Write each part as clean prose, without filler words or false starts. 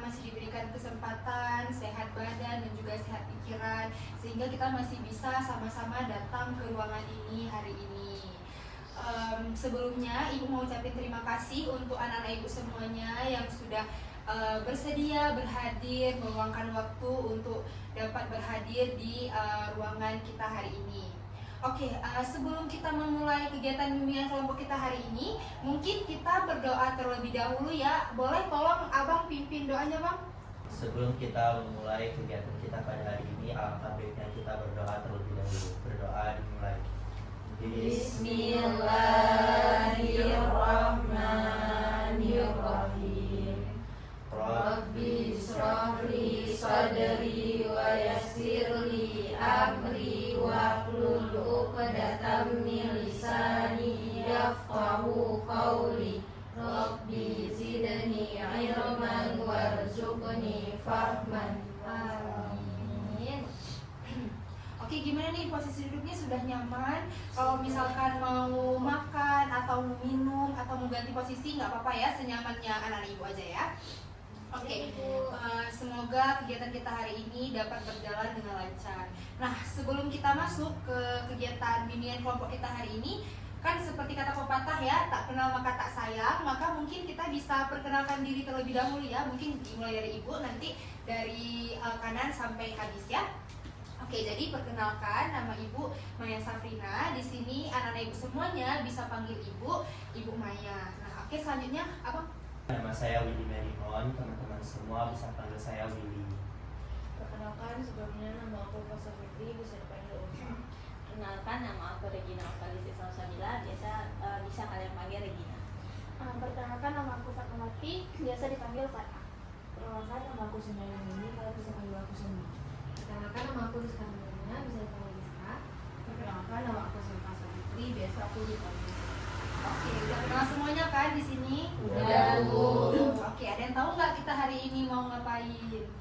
masih diberikan kesempatan, sehat badan dan juga sehat pikiran, sehingga kita masih bisa sama-sama datang ke ruangan ini hari ini. Sebelumnya Ibu mau ucapin terima kasih untuk anak-anak Ibu semuanya yang sudah bersedia berhadir, meluangkan waktu untuk dapat berhadir di ruangan kita hari ini. Oke, sebelum kita memulai kegiatan bimbingan kelompok kita hari ini, mungkin kita berdoa terlebih dahulu ya. Boleh tolong Abang pimpin doanya, Bang? Sebelum kita memulai kegiatan kita pada hari ini, alangkah baiknya kita berdoa terlebih dahulu. Berdoa dimulai. Bismillahirrahmanirrahim. Rabbi shrahli sadri wa yassirli amri wahlul 'uqdatam min lisani yafqahu qawli. Rabbi zidni ilman warzuqni fahman. Amin. Oke, gimana nih posisi duduknya, sudah nyaman? Kalau misalkan mau makan atau mau minum atau mau ganti posisi nggak apa-apa ya, senyamannya anak-anak Ibu aja ya. Oke, semoga kegiatan kita hari ini dapat berjalan dengan lancar. Nah, sebelum kita masuk ke kegiatan bimbingan kelompok kita hari ini, kan seperti kata pepatah ya, tak kenal maka tak sayang. Maka mungkin kita bisa perkenalkan diri terlebih dahulu ya. Mungkin dimulai dari Ibu, nanti dari kanan sampai habis ya. Oke, jadi perkenalkan, nama Ibu Maya Safrina. Di sini anak-anak Ibu semuanya bisa panggil Ibu Maya. Nah, oke, selanjutnya apa? Nama saya Willy Merimon, teman-teman semua bisa panggil saya Willy. Perkenalkan, sebelumnya nama aku Fasa Fitri, bisa dipanggil Ulfa. Kenalkan, nama aku Regina Okalisi Salsabila, bisa kalian panggil Regina. Perkenalkan, nama aku Fatmawati, biasa dipanggil Fatma. Perkenalkan, nama aku Sunnah ini, kalian bisa panggil aku Sunni. Perkenalkan, nama aku Rizka Nurina, bisa dipanggil Rizka. Perkenalkan, nama aku Sylvia Fitri, biasa aku dipanggil Sylvia. Oke, udah kenal semuanya kan di sini? Udah, Bu. Oke, ada yang tahu nggak kita hari ini mau ngapain?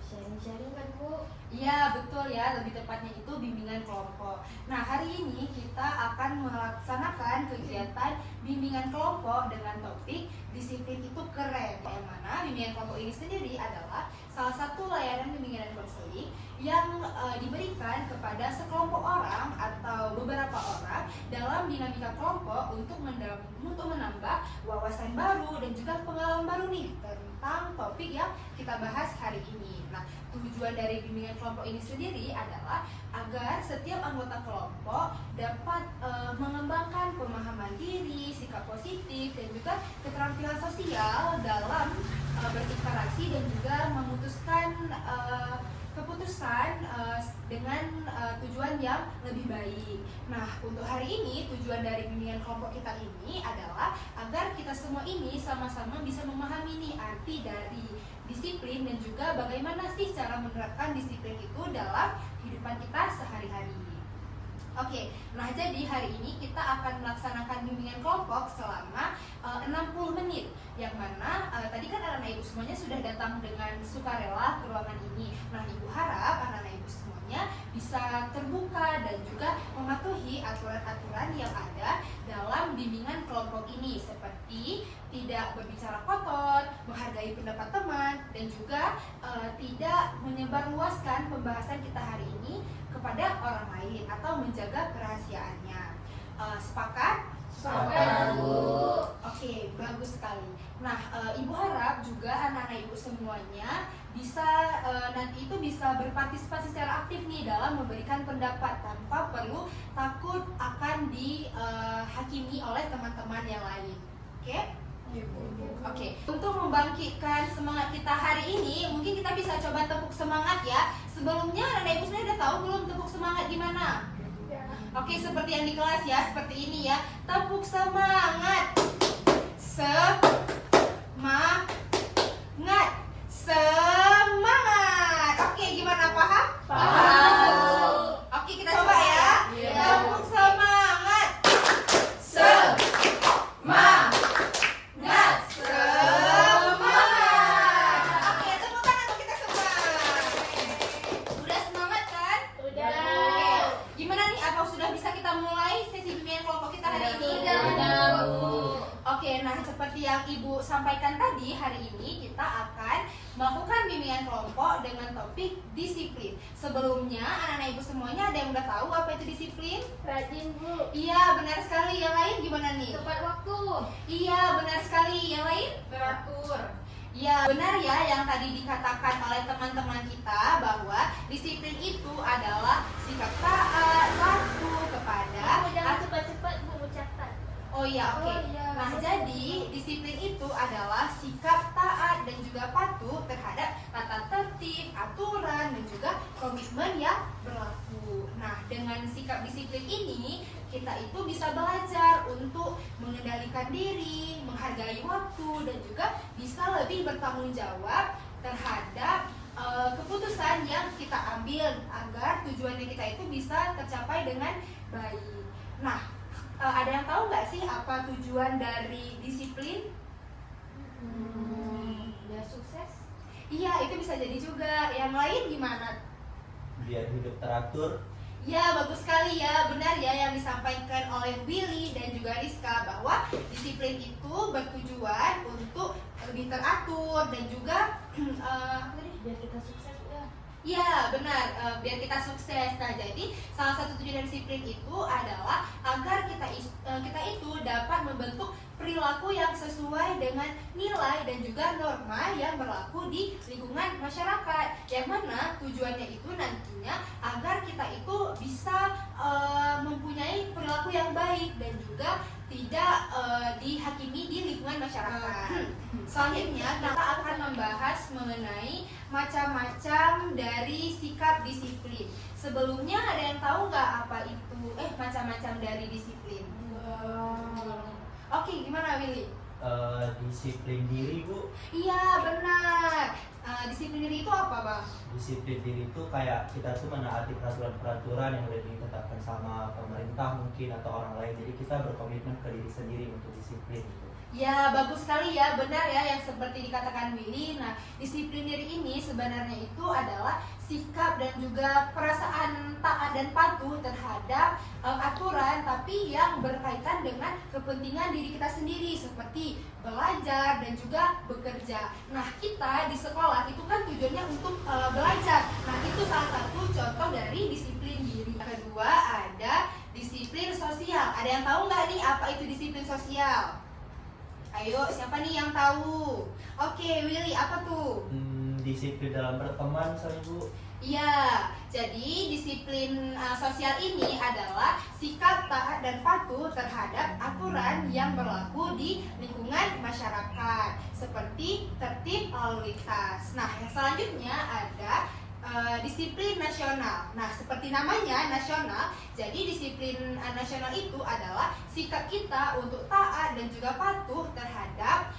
Sharing-sharing kan, Bu? Iya, betul ya, lebih tepatnya itu bimbingan kelompok. Nah, hari ini kita akan melaksanakan kegiatan bimbingan kelompok dengan topik disiplin itu keren. Yang mana bimbingan kelompok ini sendiri adalah salah satu layanan bimbingan dan konseling yang diberikan kepada sekelompok orang atau beberapa orang dalam dinamika kelompok untuk menambah wawasan baru dan juga pengalaman baru nih tentang topik yang kita bahas hari ini. Nah, tujuan dari bimbingan kelompok ini sendiri adalah agar setiap anggota kelompok dapat mengembangkan pemahaman diri, sikap positif, dan juga keterampilan sosial dalam berinteraksi dan juga memutuskan keputusan dengan tujuan yang lebih baik. Nah, untuk hari ini tujuan dari bimbingan kelompok kita ini adalah agar kita semua ini sama-sama bisa memahami nih arti dari disiplin dan juga bagaimana sih cara menerapkan disiplin itu dalam kehidupan kita sehari-hari. Oke, nah jadi hari ini kita akan melaksanakan bimbingan kelompok selama 60 menit. Yang mana tadi kan anak-anak Ibu semuanya sudah datang dengan sukarela ke ruangan ini. Nah, Ibu harap anak-anak Ibu semuanya bisa terbuka dan juga mematuhi aturan-aturan yang ada dalam bimbingan kelompok ini, seperti tidak berbicara kotor, menghargai pendapat teman, dan juga tidak menyebarluaskan pembahasan kita hari ini kepada orang lain atau menjaga kerahasiaannya. Sepakat? Sepakat, Bu. Oke, bagus sekali. Nah, Ibu harap juga anak-anak Ibu semuanya bisa nanti itu bisa berpartisipasi secara aktif nih dalam memberikan pendapat tanpa perlu takut akan dihakimi oleh teman-teman yang lain. Oke? Oke, untuk membangkitkan semangat kita hari ini, mungkin kita bisa coba tepuk semangat ya. Sebelumnya anak-anak Ibu sebenarnya udah tahu belum tepuk semangat gimana? Oke, seperti yang di kelas ya, seperti ini ya. Tepuk semangat. Semangat. Oke, gimana, paham? Paham. Oke, kita coba ya. Iya. Tepuk semangat. Semangat. Semangat. Oke, tepuk tangan untuk kita semua. Udah semangat kan? Udah. Oke, gimana nih? Apa sudah bisa kita mulai sesi bimbingan kelompok kita hari ini? Udah, Bu. Oke, nah seperti yang Ibu sampaikan ingatkan tadi, hari ini kita akan melakukan bimbingan kelompok dengan topik disiplin. Sebelumnya, anak-anak ibu semuanya ada yang udah tahu apa itu disiplin? Rajin, Bu. Iya, benar sekali. Yang lain gimana nih? Tepat waktu. Iya, benar sekali. Yang lain? Teratur. Ya, benar ya yang tadi dikatakan oleh teman-teman kita bahwa disiplin itu adalah sikap taat, patuh kepada Bu, jangan cepat-cepat, Bu, catat. Oh iya, oke. Oh, iya. Nah, jadi disiplin itu adalah sikap taat dan juga patuh terhadap tata tertib, aturan, dan juga komitmen yang berlaku. Nah, dengan sikap disiplin ini, kita itu bisa belajar untuk mengendalikan diri, menghargai waktu, dan juga bisa lebih bertanggung jawab terhadap keputusan yang kita ambil agar tujuannya kita itu bisa tercapai dengan baik. Nah, ada yang tahu nggak sih apa tujuan dari disiplin? Biar sukses. Iya, itu bisa jadi juga. Yang lain gimana? Biar hidup teratur. Ya, bagus sekali ya. Benar ya yang disampaikan oleh Willy dan juga Rizka bahwa disiplin itu bertujuan untuk lebih teratur dan juga Biar kita sukses ya. ya, benar, biar kita sukses. Nah, jadi salah satu tujuan dari disiplin itu adalah agar kita itu dapat membentuk perilaku yang sesuai dengan nilai dan juga norma yang berlaku di lingkungan masyarakat. Yang mana tujuannya itu nantinya agar kita itu bisa mempunyai perilaku yang baik dan juga tidak dihakimi di lingkungan masyarakat. Selanjutnya kita akan membahas mengenai macam-macam dari sikap disiplin. Sebelumnya ada yang tahu nggak apa itu macam-macam dari disiplin? Oke, gimana Willy? Disiplin diri, Bu. Iya, benar. Disiplin diri itu apa, Bang? Disiplin diri itu kayak kita tuh menaati peraturan-peraturan yang udah ditetapkan sama pemerintah mungkin atau orang lain. Jadi kita berkomitmen ke diri sendiri untuk disiplin gitu. Ya, bagus sekali ya, benar ya yang seperti dikatakan Willy. Nah, disiplin diri ini sebenarnya itu adalah sikap dan juga perasaan taat dan patuh terhadap aturan, tapi yang berkaitan dengan kepentingan diri kita sendiri seperti belajar dan juga bekerja. Nah, kita di sekolah itu kan tujuannya untuk belajar. Nah, itu salah satu contoh dari disiplin diri. Kedua, ada disiplin sosial. Ada yang tahu nggak nih apa itu disiplin sosial? Ayo, siapa nih yang tahu? Oke, Willy, apa tuh? Disiplin dalam berteman, sorry Bu. Iya, jadi disiplin sosial ini adalah sikap taat dan patuh terhadap aturan yang berlaku di lingkungan masyarakat, seperti tertib lalu lintas. Nah, yang selanjutnya ada disiplin nasional. Nah, seperti namanya nasional, jadi disiplin nasional itu adalah sikap kita untuk taat dan juga patuh terhadap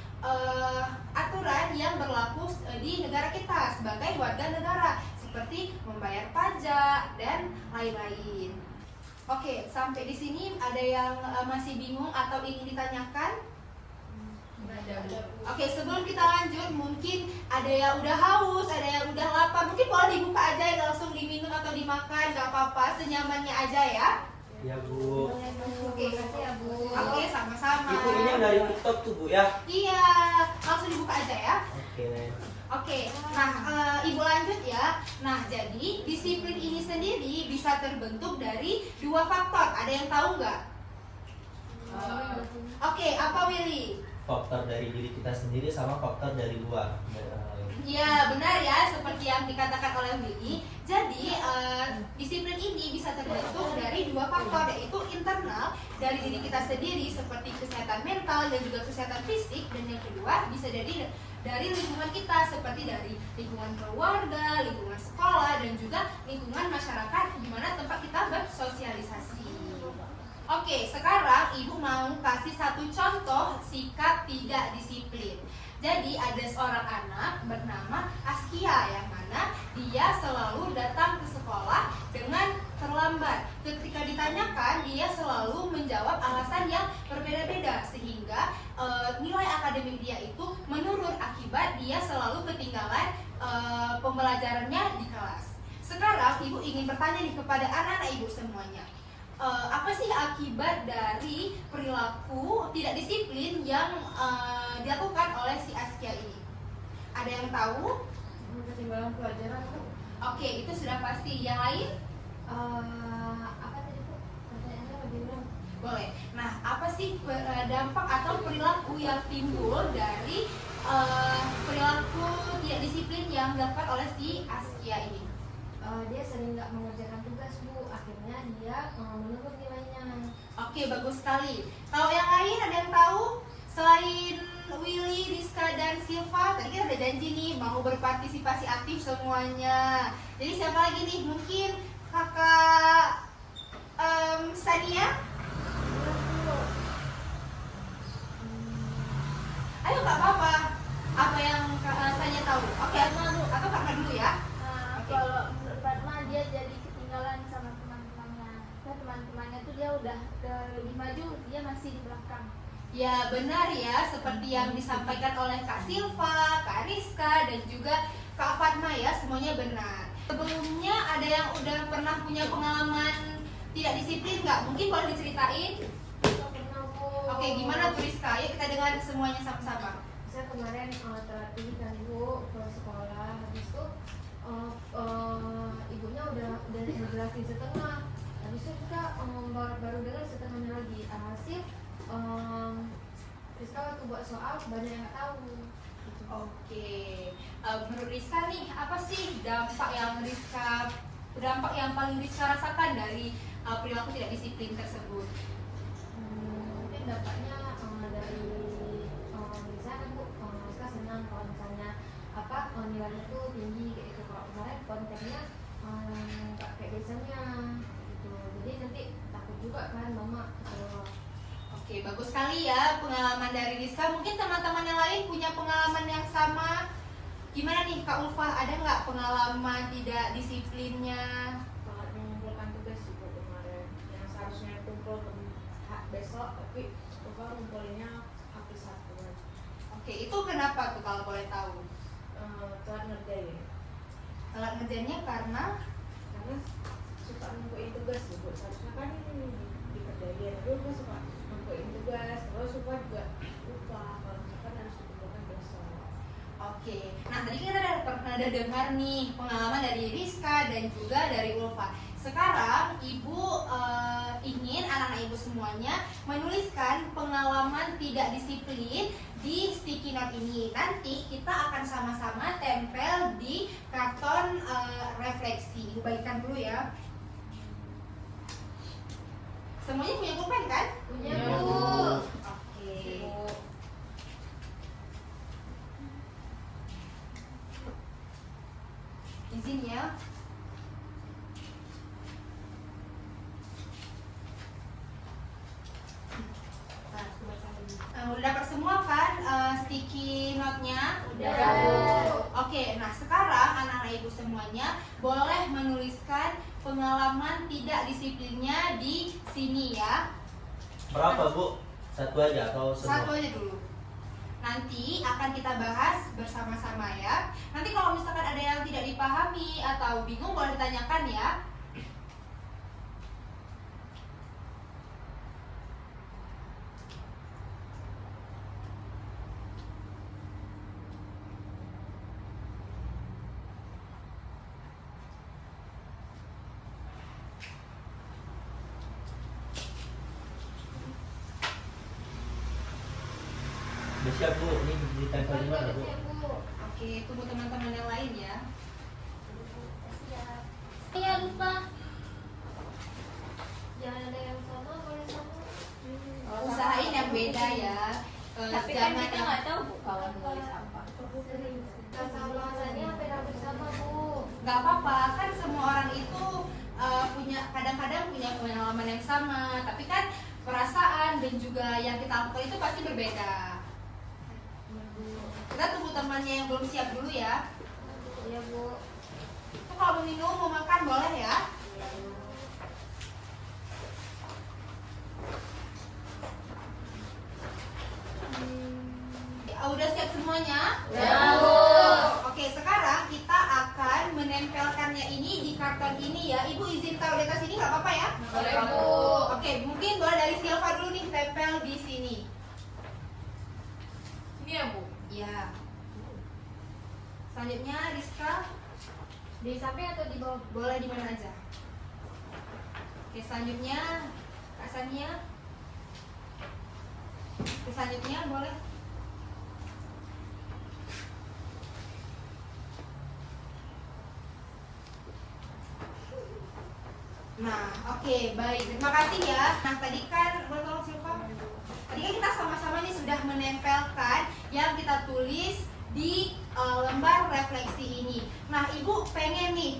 aturan yang berlaku di negara kita sebagai warga negara, seperti membayar pajak dan lain-lain. Oke, sampai di sini ada yang masih bingung atau ingin ditanyakan? Oke, sebelum kita lanjut, mungkin ada yang udah haus, ada yang udah lapar. Mungkin boleh dibuka aja ya, langsung diminum atau dimakan, gak apa-apa, senyamannya aja ya. Ya Bu. Oke, Makasih ya, Bu. Oke, sama-sama. Itu ini yang dari TikTok tuh Bu ya. Iya, langsung dibuka aja ya. Oke. Oke, nah Ibu lanjut ya. Nah, jadi disiplin ini sendiri bisa terbentuk dari dua faktor. Ada yang tahu nggak? Oke, apa Willy? Faktor dari diri kita sendiri sama faktor dari luar. Iya, benar ya, seperti yang dikatakan oleh Willy. Jadi disiplin ini bisa terbentuk dari dua faktor, yaitu internal dari diri kita sendiri seperti kesehatan mental dan juga kesehatan fisik, dan yang kedua bisa dari lingkungan kita seperti dari lingkungan keluarga, lingkungan sekolah, dan juga lingkungan masyarakat di mana tempat kita bersosialisasi. Oke, sekarang Ibu mau kasih satu contoh sikap tidak disiplin. Jadi ada seorang anak bernama Askia yang mana dia selalu datang ke sekolah dengan terlambat. Ketika ditanyakan, dia selalu menjawab alasan yang berbeda-beda sehingga nilai akademik dia itu menurun akibat dia selalu ketinggalan pembelajarannya di kelas. Sekarang Ibu ingin bertanya nih kepada anak-anak Ibu semuanya. apa sih akibat dari perilaku tidak disiplin yang dilakukan oleh si Askia ini? Ada yang tahu? Ketinggalan pelajaran Bu. Oke, itu sudah pasti. Yang lain? Apa tadi Bu? Pertanyaannya lebih ulang. Boleh. Nah, apa sih dampak atau perilaku yang timbul dari perilaku tidak disiplin yang dilakukan oleh si Askia ini? Dia sering nggak mengerjakan tugas Bu, akhirnya dia menurun nilainya. Oke, bagus sekali. Kalau yang lain ada yang tahu? Selain Willy, Rizka, dan Silva, tadi kita udah janji nih mau berpartisipasi aktif semuanya. Jadi siapa lagi nih? Mungkin kakak Sania? Ayo nggak apa-apa. Apa yang Sania tahu? Oke, atau kakak dulu ya? Oke. Kalau menurut Fatma dia jadi ketinggalan sama teman-temannya. Kan teman-temannya tuh dia udah lebih maju, dia masih di belakang. Ya benar ya, seperti yang disampaikan oleh Kak Silva, Kak Rizka, dan juga Kak Fatma ya, semuanya benar. Sebelumnya ada yang udah pernah punya pengalaman tidak disiplin nggak? Mungkin boleh diceritain? Nggak pernah Bu. Oke, gimana tuh Rizka? Ayo kita dengar semuanya sama-sama. Saya kemarin telat pergi kan Bu ke sekolah, habis itu ibunya udah ngejelasin setengah, habis itu kita baru dengar setengahnya lagi. Alhasil Rizka waktu buat soal banyak yang nggak tahu. Gitu. Oke, menurut Rizka nih, apa sih dampak yang paling Rizka rasakan dari perilaku tidak disiplin tersebut? Mungkin dampaknya dari bisa kan Bu, Rizka senang kalau misalnya nilainya tuh tinggi kayak gitu. Kalau kemarin kontennya nggak kayak biasanya gitu, jadi nanti takut juga kan mama kalau. Oke, bagus sekali ya pengalaman dari Rizka. Mungkin teman-teman yang lain punya pengalaman yang sama. Gimana nih Kak Ulfa, ada nggak pengalaman tidak disiplinnya? Sangat mengumpulkan tugas sih Bu kemarin. Yang seharusnya kumpul besok, tapi Ulfa ngumpulinnya habis satu aja. Oke, itu kenapa tuh kalau boleh tahu? Telat ngerjain. Telat ngerjainnya karena Karena suka ngumpuin tugas sih Bu. Seharusnya kan ini dikerjain, tapi Ulfa suka ngumpuin tugas, terus Ulfa juga lupa kalau misalkan harus dikumpulkan besok. Oke, nah tadi kita ada dengar nih pengalaman dari Rizka dan juga dari Ulfa. Sekarang Ibu ingin anak-anak Ibu semuanya menuliskan pengalaman tidak disiplin di sticky note ini. Nanti kita akan sama-sama tempel di karton refleksi. Ibu bagikan dulu ya. Semuanya punya pulpen kan? Punya Iya, Bu. Bu. Oke. Izin ya. Udah dapat semua kan sticky note-nya? Udah. Oke, nah sekarang anak-anak Ibu semuanya boleh menuliskan pengalaman tidak disiplinnya di sini ya. Berapa Bu? Satu aja atau semua? Satu aja dulu. Nanti akan kita bahas bersama-sama ya. Nanti kalau misalkan ada yang tidak dipahami atau bingung boleh ditanyakan ya. Udah siap Bu, ini ditempel di mana Bu? Oke, tunggu teman-teman yang lain ya. Iya lupa. Jangan ada yang sama, boleh sama. Usahain yang beda ya. Tapi kan Jangan kita yang nggak tahu Bu kalau nulis apa. Kak sama Sania hampir sama Bu. nggak apa-apa, kan semua orang itu kadang-kadang punya pengalaman yang sama, tapi kan perasaan dan juga yang kita lakukan itu pasti berbeda. Kita tunggu temannya yang belum siap dulu ya. Iya Bu. Itu kalau mau minum, mau makan boleh ya. Udah siap semuanya? Udah, Bu. Oke, sekarang kita akan menempelkannya ini di karton ini ya. Ibu izin taruh di atas ini nggak apa-apa ya? Boleh, Bu. Oke, mungkin boleh dari Silva dulu nih tempel di sini. Ini ya Bu. Ya. Selanjutnya Rizka, Di samping atau di bawah? boleh di mana aja. Oke, selanjutnya Kak Sania. Oke, selanjutnya boleh. Nah, oke, baik. Terima kasih ya. Nah, tadi kan, boleh tolong Silva? Tadi kan kita sama-sama nih sudah menempelkan yang kita tulis di lembar refleksi ini. Nah, Ibu pengen nih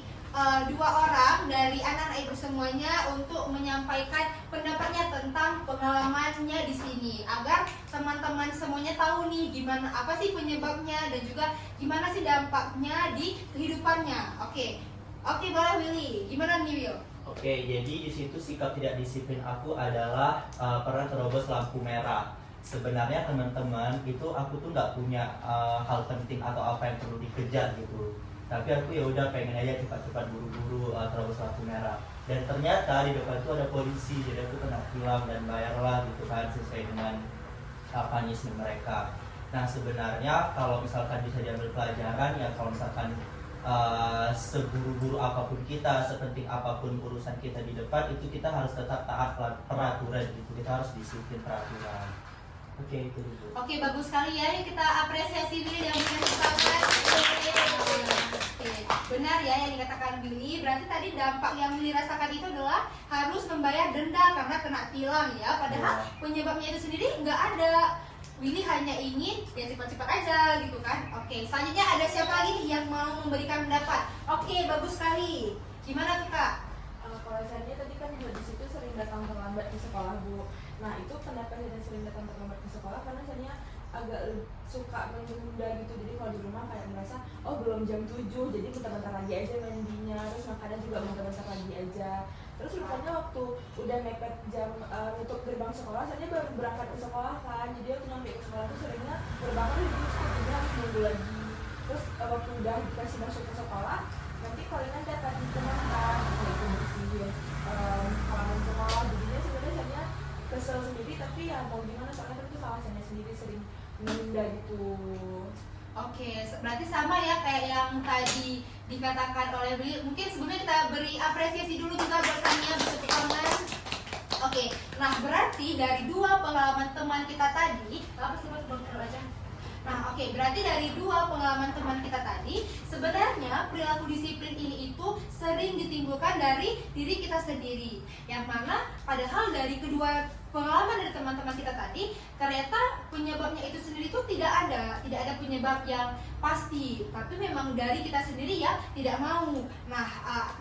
dua orang dari anak-anak Ibu semuanya untuk menyampaikan pendapatnya tentang pengalamannya di sini agar teman-teman semuanya tahu nih gimana apa sih penyebabnya dan juga gimana sih dampaknya di kehidupannya. Oke. Oke, boleh Willy. Gimana nih Will? Oke, jadi di situ sikap tidak disiplin aku adalah pernah terobos lampu merah. Sebenarnya teman-teman itu aku tuh nggak punya hal penting atau apa yang perlu dikejar gitu. Tapi aku ya udah pengen aja cepat-cepat buru-buru terobos lampu merah. Dan ternyata di depan itu ada polisi, jadi aku kena tilang dan bayarlah gitu kan sesuai dengan punishment mereka. Nah sebenarnya kalau misalkan bisa diambil pelajaran ya kalau misalkan seburu-buru apapun kita, sepenting apapun urusan kita di depan itu kita harus tetap taat peraturan gitu, kita harus disiplin peraturan. Oke, itu dulu. Oke, bagus sekali ya. Yuk kita apresiasi Billy dan berikan tangan. Oke, benar ya yang dikatakan Billy. Berarti tadi dampak yang Billy rasakan itu adalah harus membayar denda karena kena tilang ya. Padahal penyebabnya itu sendiri nggak ada. Willy hanya ingin ya cepat-cepat aja gitu kan. Oke, selanjutnya ada siapa lagi nih yang mau memberikan pendapat? Oke, bagus sekali. Gimana tuh Kak? Kalau saya tadi kan juga di situ sering datang terlambat ke sekolah Bu. Nah itu pendapatnya dan sering datang terlambat ke sekolah karena saya agak suka menunda gitu. Jadi kalau di rumah kayak merasa oh belum jam 7 jadi bentar-bentar lagi aja mandinya. Terus makannya juga bentar-bentar lagi aja. Terus rupanya waktu udah mepet jam nutup gerbang sekolah, saya baru berangkat ke sekolah kan. Jadi waktu nyampe ke sekolah tuh seringnya gerbangnya udah ditutup, jadi harus nunggu lagi. Terus waktu udah dikasih masuk ke sekolah, nanti kalian datang di rumah kan, kayak bersihin halaman sekolah. Jadinya sebenarnya saya kesel sendiri, tapi ya mau gimana soalnya kan itu salah saya sendiri sering menunda gitu. Oke, berarti sama ya kayak yang tadi dikatakan oleh Billy. Mungkin sebelumnya kita beri apresiasi dulu juga buat Sania, bertepuk tangan. Oke, nah berarti dari dua pengalaman teman kita tadi, apa sih Mas baca? Nah, oke, berarti dari dua pengalaman teman kita tadi, sebenarnya perilaku disiplin ini itu sering ditimbulkan dari diri kita sendiri. Yang mana padahal dari kedua pengalaman dari teman-teman kita tadi, ternyata penyebabnya itu sendiri itu tidak ada penyebab yang pasti, tapi memang dari kita sendiri ya tidak mau. Nah,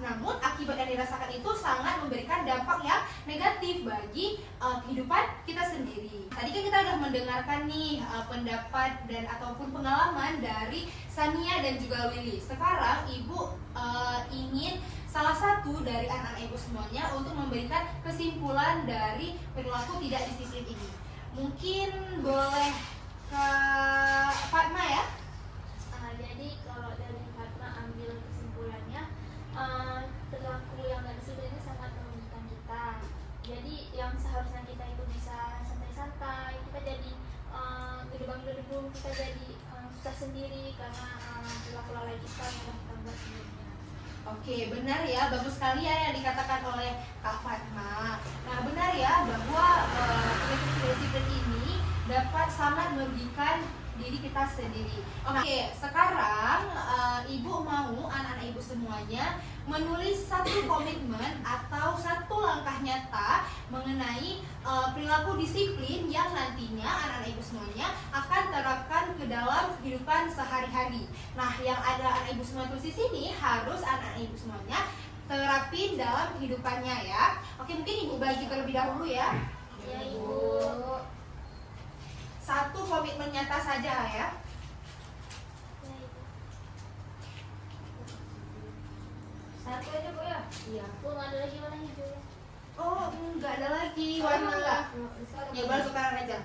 namun akibat yang dirasakan itu sangat memberikan dampak yang negatif bagi kehidupan kita sendiri. Tadi kan kita udah mendengarkan nih pendapat dan ataupun pengalaman dari Sania dan juga Willy. Sekarang Ibu ingin salah satu dari anak-anak Ibu semuanya untuk memberikan kesimpulan dari perilaku tidak disiplin ini. Mungkin boleh ke Fatma ya? Jadi kalau dari Fatma ambil kesimpulannya, perilaku yang nggak disiplin ini sangat merugikan kita. Jadi yang seharusnya kita itu bisa santai-santai, kita jadi gedebang-gedebung, kita jadi susah sendiri karena perilaku lalai kita yang udah kita buat sebelumnya. Oke, benar ya, bagus sekali ya yang dikatakan oleh Kak Fatma. Nah, benar ya bahwa perilaku tidak disiplin ini dapat sangat merugikan diri kita sendiri. Oke, sekarang Ibu mau anak-anak Ibu semuanya menulis satu komitmen atau satu langkah nyata mengenai perilaku disiplin yang nantinya anak-anak Ibu semuanya akan terapkan ke dalam kehidupan sehari-hari. Nah, yang ada anak Ibu semua tulis di sini harus anak-anak Ibu semuanya terapin dalam kehidupannya ya. Oke, mungkin Ibu bagi terlebih dahulu ya. Ya Ibu. Satu komitmen nyata saja ya. Ya Ibu. Satu aja Bu ya? Iya. Bu, nggak ada lagi warna hijau ya? Oh, nggak ada lagi warna nggak? Ya boleh tukaran aja.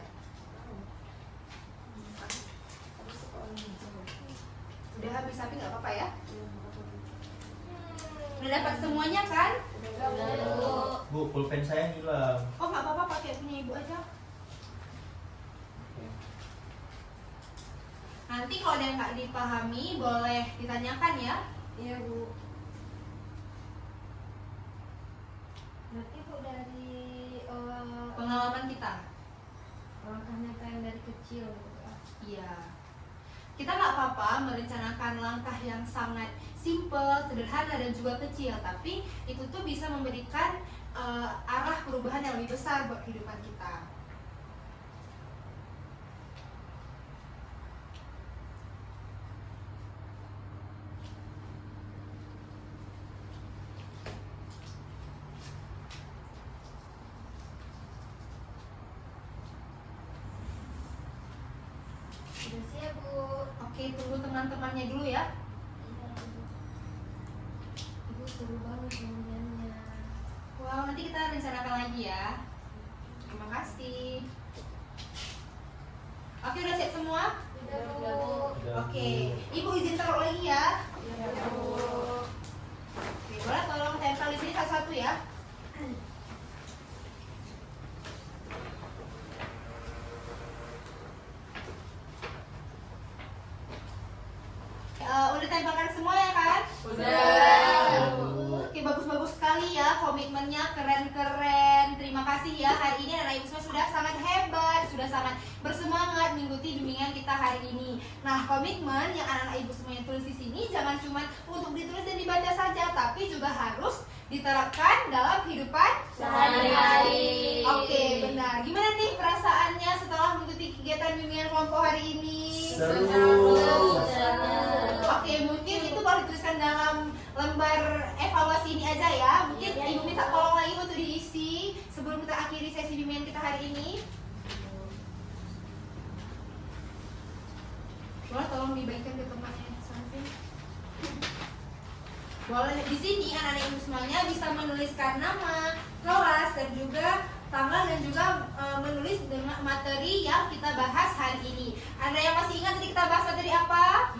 Udah habis tapi nggak apa-apa ya. Udah dapat semuanya kan? Bu, pulpen saya hilang. Oh nggak apa-apa, pakai punya ibu aja. Nanti kalau ada yang nggak dipahami boleh ditanyakan ya. Iya Bu. Berarti Bu dari Pengalaman kita. langkah nyata yang dari kecil gitu ya. Iya. Kita nggak apa-apa merencanakan langkah yang sangat simple, sederhana dan juga kecil, tapi itu tuh bisa memberikan arah perubahan yang lebih besar buat kehidupan kita. Udah siap Bu. Oke, tunggu teman-temannya dulu ya. Ibu seru banget pemilihannya. Wow, nanti kita rencanakan lagi ya. Terima kasih. Oke, udah siap semua? Udah Bu. Oke, Ibu izin taruh lagi ya. Iya Bu. Oke, boleh tolong tempel di sini satu-satu ya. Udah tempelkan semua ya kan? Udah. Oke, bagus-bagus sekali ya, komitmennya keren-keren. Terima kasih ya, hari ini anak ibu semua sudah sangat hebat, sudah sangat bersemangat mengikuti bimbingan kita hari ini. Nah, komitmen yang anak-anak ibu semuanya tulis di sini jangan cuma untuk ditulis dan dibaca saja, tapi juga harus diterapkan dalam kehidupan Sehari-hari. Oke, benar. Gimana nih perasaannya setelah mengikuti kegiatan bimbingan kelompok hari ini? Seru. Oke, mungkin itu baru dituliskan dalam lembar evaluasi ini aja ya. Mungkin Iya, Ibu minta tolong lagi untuk diisi sebelum kita akhiri sesi bimbingan kita hari ini. Boleh tolong dibagikan ke temannya samping. Boleh, di sini anak-anak ibu semuanya bisa menuliskan nama, kelas, dan juga tanggal, dan juga menulis dengan materi yang kita bahas hari ini. Ada yang masih ingat tadi kita bahas materi apa?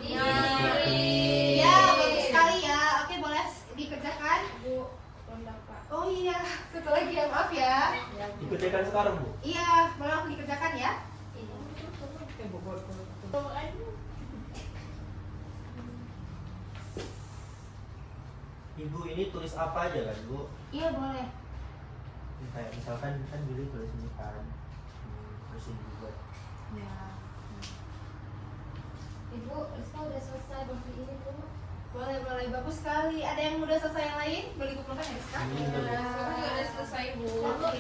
Ya, bagus sekali ya. Oke, boleh dikerjakan. Bu, pendapat. Oh iya, satu lagi ya, maaf ya. Dikerjakan sekarang, Bu. Iya, boleh langsung dikerjakan ya. Ibu ini tulis apa aja kan, Bu? Iya, boleh. Kayak misalkan kan dulu tulis ini kan, terus ini dibuat. Ya. Ibu, Rizka udah selesai bagi ini Bu. Boleh, boleh. Bagus sekali. Ada yang udah selesai yang lain? Boleh dikumpulkan ya, Rizka? Ini Sekarang juga udah selesai Bu. Oke.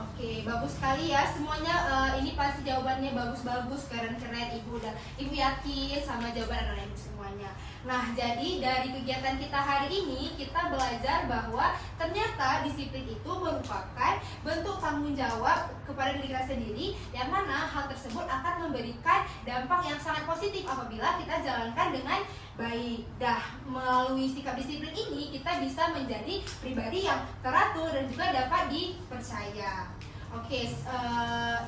Oke, bagus sekali ya semuanya. Ini pasti jawabannya bagus-bagus, keren-keren. Ibu yakin sama jawaban anak-anak ibu semuanya. Nah, jadi dari kegiatan kita hari ini kita belajar bahwa ternyata disiplin itu merupakan bentuk tanggung jawab kepada diri kita sendiri, yang mana hal tersebut akan memberikan dampak yang sangat positif apabila kita jalankan dengan baik. Melalui sikap disiplin ini kita bisa menjadi pribadi yang teratur dan juga dapat dipercaya. Oke,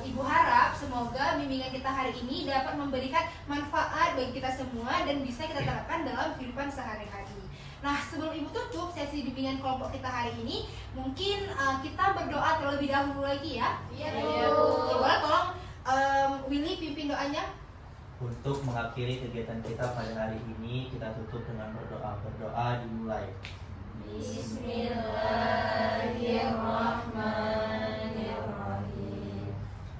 Ibu harap semoga bimbingan kita hari ini dapat memberikan manfaat bagi kita semua dan bisa kita terapkan dalam kehidupan sehari-hari. Nah, sebelum Ibu tutup sesi bimbingan kelompok kita hari ini, mungkin kita berdoa terlebih dahulu lagi ya. Iya Oke, boleh tolong Willy pimpin doanya. Untuk mengakhiri kegiatan kita pada hari ini, kita tutup dengan berdoa. Berdoa dimulai. Bismillahirrahmanirrahim.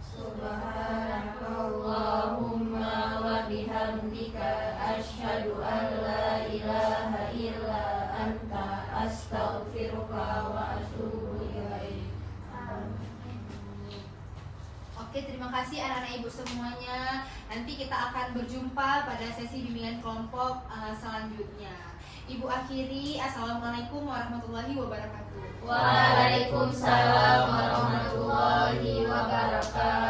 Subhanakallahumma wa bihamdika asyhadu an la ilaha illa anta astaghfiruka wa atubu ilaik. Oke, terima kasih anak-anak ibu semuanya. Nanti kita akan berjumpa pada sesi bimbingan kelompok selanjutnya. Ibu akhiri, assalamualaikum warahmatullahi wabarakatuh. Waalaikumsalam warahmatullahi wabarakatuh.